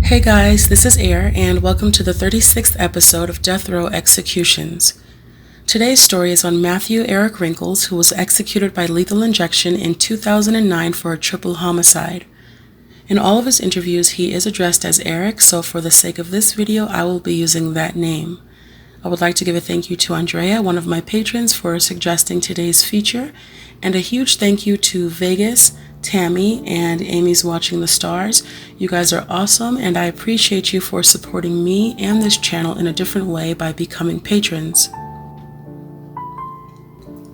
Hey guys, this is Air, and welcome to the 36th episode of Death Row Executions. Today's story is on Matthew Eric Wrinkles, who was executed by lethal injection in 2009 for a triple homicide. In all of his interviews, he is addressed as Eric, so for the sake of this video, I will be using that name. I would like to give a thank you to Andrea, one of my patrons, for suggesting today's feature, and a huge thank you to Vegas, Tammy, and Amy's Watching the Stars. You guys are awesome, and I appreciate you for supporting me and this channel in a different way by becoming patrons.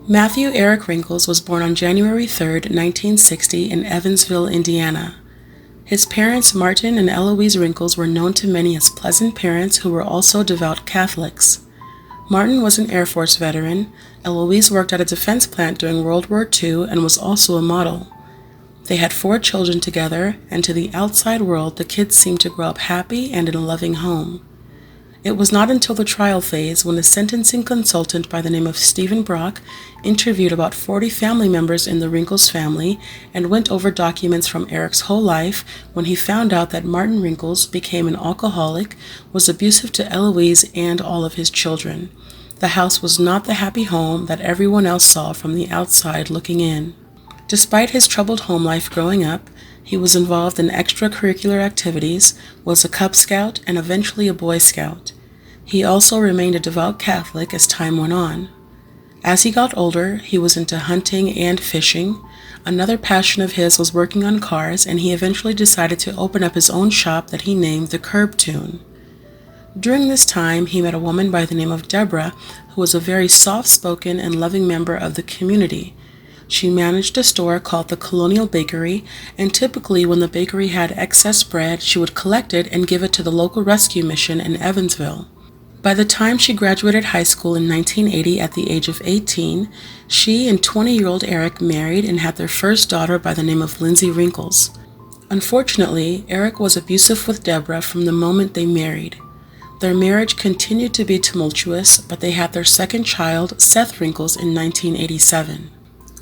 Matthew Eric Wrinkles was born on January 3rd, 1960 in Evansville, Indiana. His parents, Martin and Eloise Wrinkles, were known to many as pleasant parents who were also devout Catholics. Martin was an Air Force veteran. Eloise worked at a defense plant during World War II and was also a model. They had 4 children together, and to the outside world, the kids seemed to grow up happy and in a loving home. It was not until the trial phase when a sentencing consultant by the name of Stephen Brock interviewed about 40 family members in the Wrinkles family and went over documents from Eric's whole life when he found out that Martin Wrinkles became an alcoholic, was abusive to Eloise and all of his children. The house was not the happy home that everyone else saw from the outside looking in. Despite his troubled home life growing up, he was involved in extracurricular activities, was a Cub Scout, and eventually a Boy Scout. He also remained a devout Catholic as time went on. As he got older, he was into hunting and fishing. Another passion of his was working on cars, and he eventually decided to open up his own shop that he named the Curb Tune. During this time, he met a woman by the name of DEBRA, who was a very soft-spoken and loving member of the community. She managed a store called the Colonial Bakery, and typically when the bakery had excess bread, she would collect it and give it to the local rescue mission in Evansville. By the time she graduated high school in 1980 at the age of 18, she and 20-year-old Eric married and had their first daughter by the name of Lindsay Wrinkles. Unfortunately, Eric was abusive with DEBRA from the moment they married. Their marriage continued to be tumultuous, but they had their second child, Seth Wrinkles, in 1987.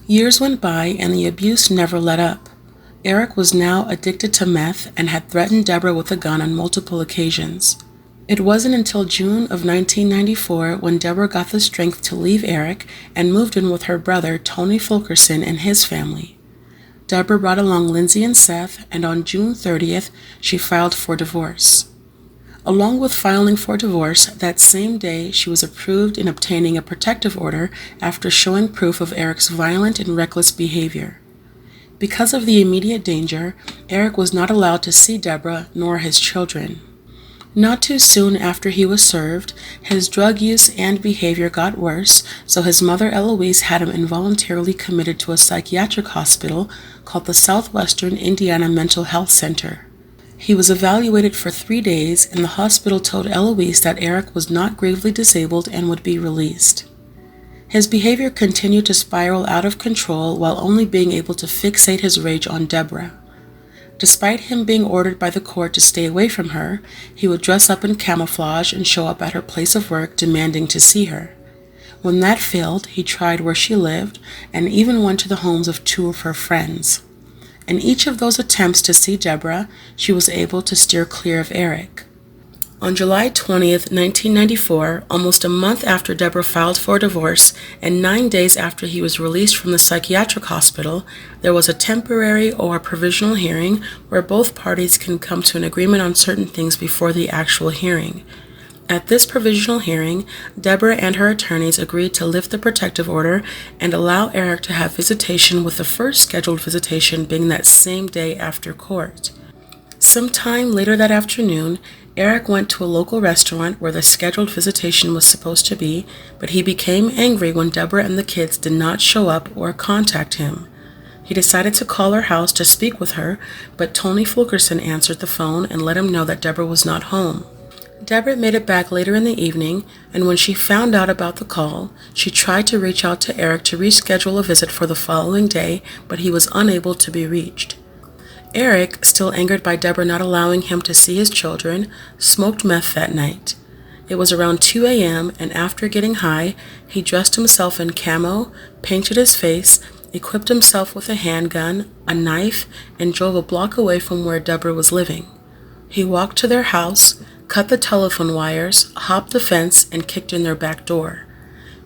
Years went by and the abuse never let up. Eric was now addicted to meth and had threatened DEBRA with a gun on multiple occasions. It wasn't until June of 1994 when DEBRA got the strength to leave Eric and moved in with her brother, Tony Fulkerson, and his family. DEBRA brought along Lindsay and Seth, and on June 30th, she filed for divorce. Along with filing for divorce, that same day she was approved in obtaining a protective order after showing proof of Eric's violent and reckless behavior. Because of the immediate danger, Eric was not allowed to see DEBRA nor his children. Not too soon after he was served, his drug use and behavior got worse, so his mother Eloise had him involuntarily committed to a psychiatric hospital called the Southwestern Indiana Mental Health Center. He was evaluated for 3 days, and the hospital told Eloise that Eric was not gravely disabled and would be released. His behavior continued to spiral out of control while only being able to fixate his rage on DEBRA. Despite him being ordered by the court to stay away from her, he would dress up in camouflage and show up at her place of work demanding to see her. When that failed, he tried where she lived and even went to the homes of 2 of her friends. In each of those attempts to see DEBRA, she was able to steer clear of Eric. On July 20th, 1994, almost a month after DEBRA filed for divorce and 9 days after he was released from the psychiatric hospital, there was a temporary or provisional hearing where both parties can come to an agreement on certain things before the actual hearing. At this provisional hearing, DEBRA and her attorneys agreed to lift the protective order and allow Eric to have visitation, with the first scheduled visitation being that same day after court. Sometime later that afternoon, Eric went to a local restaurant where the scheduled visitation was supposed to be, but he became angry when DEBRA and the kids did not show up or contact him. He decided to call her house to speak with her, but Tony Fulkerson answered the phone and let him know that DEBRA was not home. DEBRA made it back later in the evening, and when she found out about the call, she tried to reach out to Eric to reschedule a visit for the following day, but he was unable to be reached. Eric, still angered by DEBRA not allowing him to see his children, smoked meth that night. It was around 2 a.m., and after getting high, he dressed himself in camo, painted his face, equipped himself with a handgun, a knife, and drove a block away from where DEBRA was living. He walked to their house, cut the telephone wires, hopped the fence, and kicked in their back door.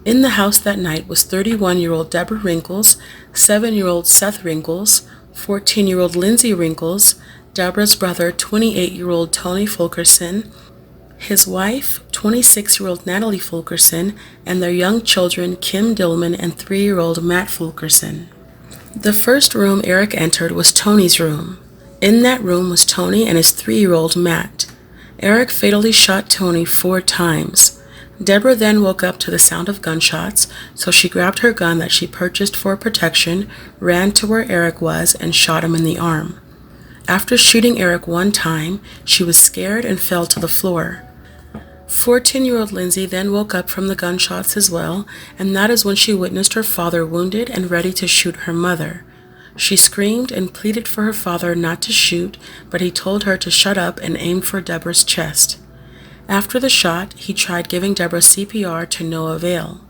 In the house that night was 31-year-old D.R.E. Wrinkles, 7-year-old Seth Wrinkles, 14-year-old Lindsay Wrinkles, D.R.E.'s brother, 28-year-old Tony Fulkerson, his wife, 26-year-old Natalie Fulkerson, and their young children, Kim Dillman and 3-year-old Matt Fulkerson. The first room Eric entered was Tony's room. In that room was Tony and his 3-year-old Matt. Eric fatally shot Tony 4 times. D.R.E. then woke up to the sound of gunshots, so she grabbed her gun that she purchased for protection, ran to where Eric was, and shot him in the arm. After shooting Eric 1 time, she was scared and fell to the floor. 14-year-old Lindsay then woke up from the gunshots as well, and that is when she witnessed her father wounded and ready to shoot her mother. She screamed and pleaded for her father not to shoot, but he told her to shut up and aimed for D.R.E.'s chest. After the shot, he tried giving D.R.E. CPR to no avail.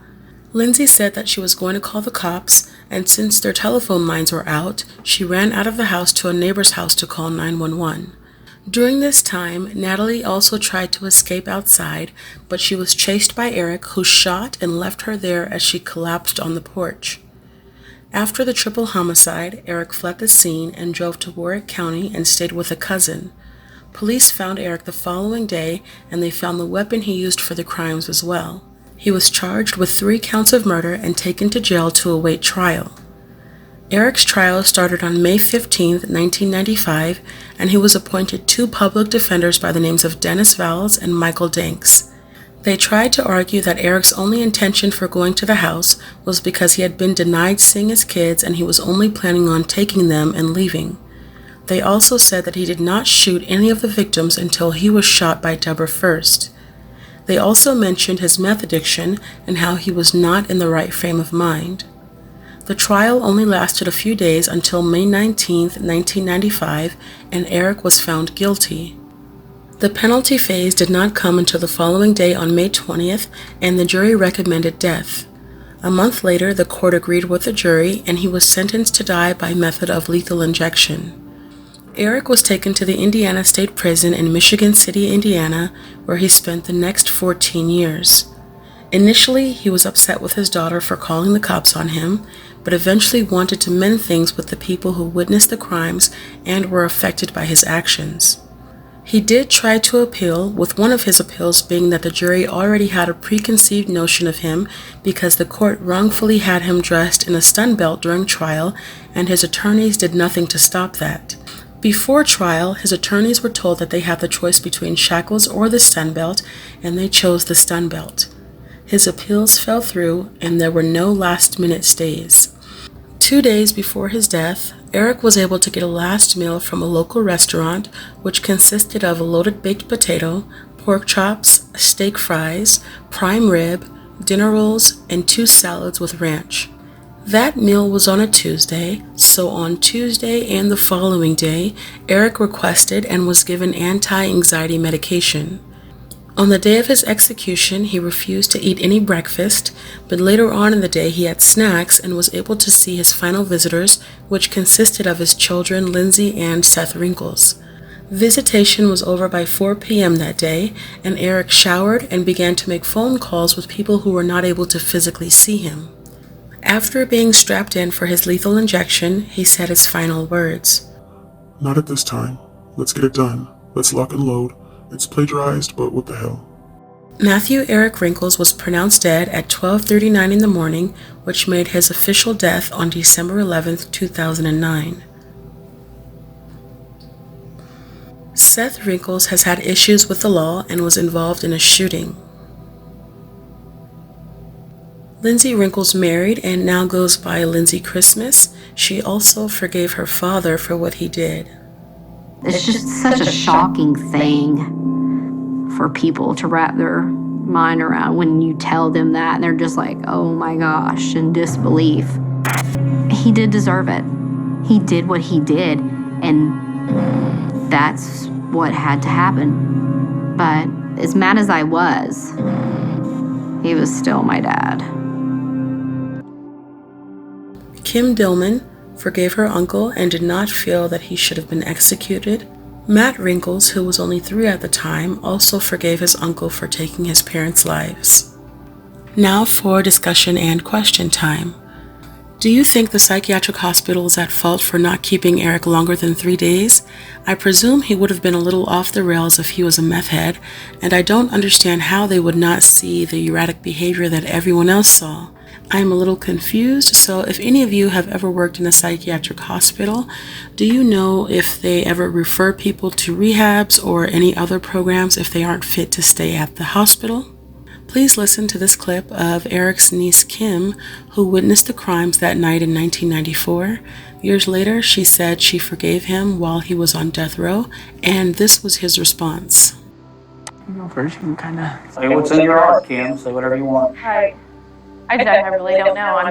Lindsay said that she was going to call the cops, and since their telephone lines were out, she ran out of the house to a neighbor's house to call 911. During this time, Natalie also tried to escape outside, but she was chased by Eric, who shot and left her there as she collapsed on the porch. After the triple homicide, Eric fled the scene and drove to Warwick County and stayed with a cousin. Police found Eric the following day, and they found the weapon he used for the crimes as well. He was charged with 3 counts of murder and taken to jail to await trial. Eric's trial started on May 15, 1995, and he was appointed 2 public defenders by the names of Dennis Valls and Michael Danks. They tried to argue that Eric's only intention for going to the house was because he had been denied seeing his kids and he was only planning on taking them and leaving. They also said that he did not shoot any of the victims until he was shot by D.R.E. first. They also mentioned his meth addiction and how he was not in the right frame of mind. The trial only lasted a few days until May 19, 1995, and Eric was found guilty. The penalty phase did not come until the following day on May 20th, and the jury recommended death. A month later, the court agreed with the jury, and he was sentenced to die by method of lethal injection. Eric was taken to the Indiana State Prison in Michigan City, Indiana, where he spent the next 14 years. Initially, he was upset with his daughter for calling the cops on him, but eventually wanted to mend things with the people who witnessed the crimes and were affected by his actions. He did try to appeal, with one of his appeals being that the jury already had a preconceived notion of him because the court wrongfully had him dressed in a stun belt during trial, and his attorneys did nothing to stop that. Before trial, his attorneys were told that they had the choice between shackles or the stun belt, and they chose the stun belt. His appeals fell through, and there were no last-minute stays. 2 days before his death, Eric was able to get a last meal from a local restaurant, which consisted of a loaded baked potato, pork chops, steak fries, prime rib, dinner rolls, and 2 salads with ranch. That meal was on a Tuesday, so on Tuesday and the following day, Eric requested and was given anti-anxiety medication. On the day of his execution, he refused to eat any breakfast, but later on in the day he had snacks and was able to see his final visitors, which consisted of his children Lindsay and Seth Wrinkles. Visitation was over by 4 p.m. that day, and Eric showered and began to make phone calls with people who were not able to physically see him. After being strapped in for his lethal injection, he said his final words. "Not at this time. Let's get it done. Let's lock and load. It's plagiarized, but what the hell." Matthew Eric Wrinkles was pronounced dead at 12:39 in the morning, which made his official death on December 11, 2009. Seth Wrinkles has had issues with the law and was involved in a shooting. Lindsay Wrinkles married and now goes by Lindsay Christmas. She also forgave her father for what he did. It's just such a shocking thing for people to wrap their mind around when you tell them that, and they're just like, oh my gosh, in disbelief. He did deserve it. He did what he did, and that's what had to happen. But as mad as I was, he was still my dad. Kim Dillman forgave her uncle and did not feel that he should have been executed. Matt Wrinkles, who was only 3 at the time, also forgave his uncle for taking his parents' lives. Now for discussion and question time. Do you think the psychiatric hospital is at fault for not keeping Eric longer than 3 days? I presume he would have been a little off the rails if he was a meth head, and I don't understand how they would not see the erratic behavior that everyone else saw. I am a little confused, so if any of you have ever worked in a psychiatric hospital, do you know if they ever refer people to rehabs or any other programs if they aren't fit to stay at the hospital? Please listen to this clip of Eric's niece Kim, who witnessed the crimes that night in 1994. Years later, she said she forgave him while he was on death row, and this was his response. You go first, you can kind of say what's in your heart, Kim. Say whatever you want. I really don't know. I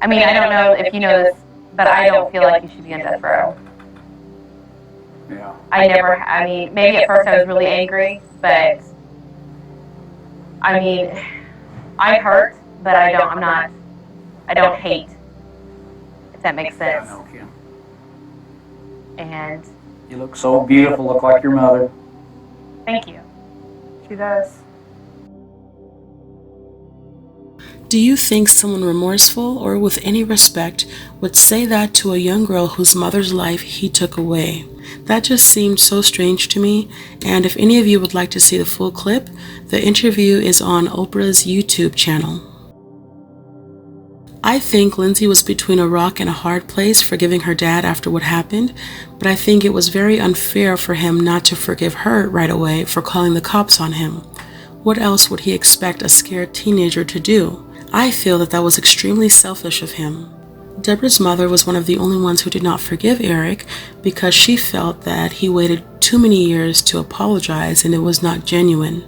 don't know if you know this, but I don't feel like you should be on death row. Yeah. Maybe at first I was really angry, but I hurt, but I don't hate, if that makes sense. I know, Kim. And You look so beautiful, look like your mother. thank you. She does. Do you think someone remorseful or with any respect would say that to a young girl whose mother's life he took away? That just seemed so strange to me, and if any of you would like to see the full clip, the interview is on Oprah's YouTube channel. I think Lindsay was between a rock and a hard place forgiving her dad after what happened, but I think it was very unfair for him not to forgive her right away for calling the cops on him. What else would he expect a scared teenager to do? I feel that was extremely selfish of him. DEBRA's mother was one of the only ones who did not forgive Eric because she felt that he waited too many years to apologize and it was not genuine.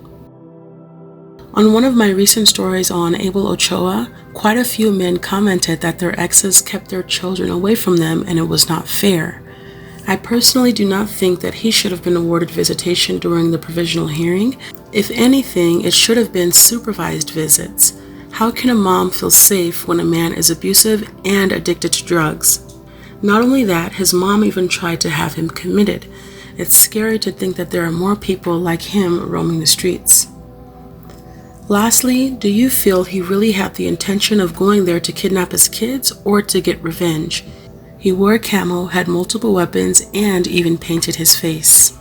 On one of my recent stories on Abel Ochoa, quite a few men commented that their exes kept their children away from them and it was not fair. I personally do not think that he should have been awarded visitation during the provisional hearing. If anything, it should have been supervised visits. How can a mom feel safe when a man is abusive and addicted to drugs? Not only that, his mom even tried to have him committed. It's scary to think that there are more people like him roaming the streets. Lastly, do you feel he really had the intention of going there to kidnap his kids or to get revenge? He wore camo, had multiple weapons, and even painted his face.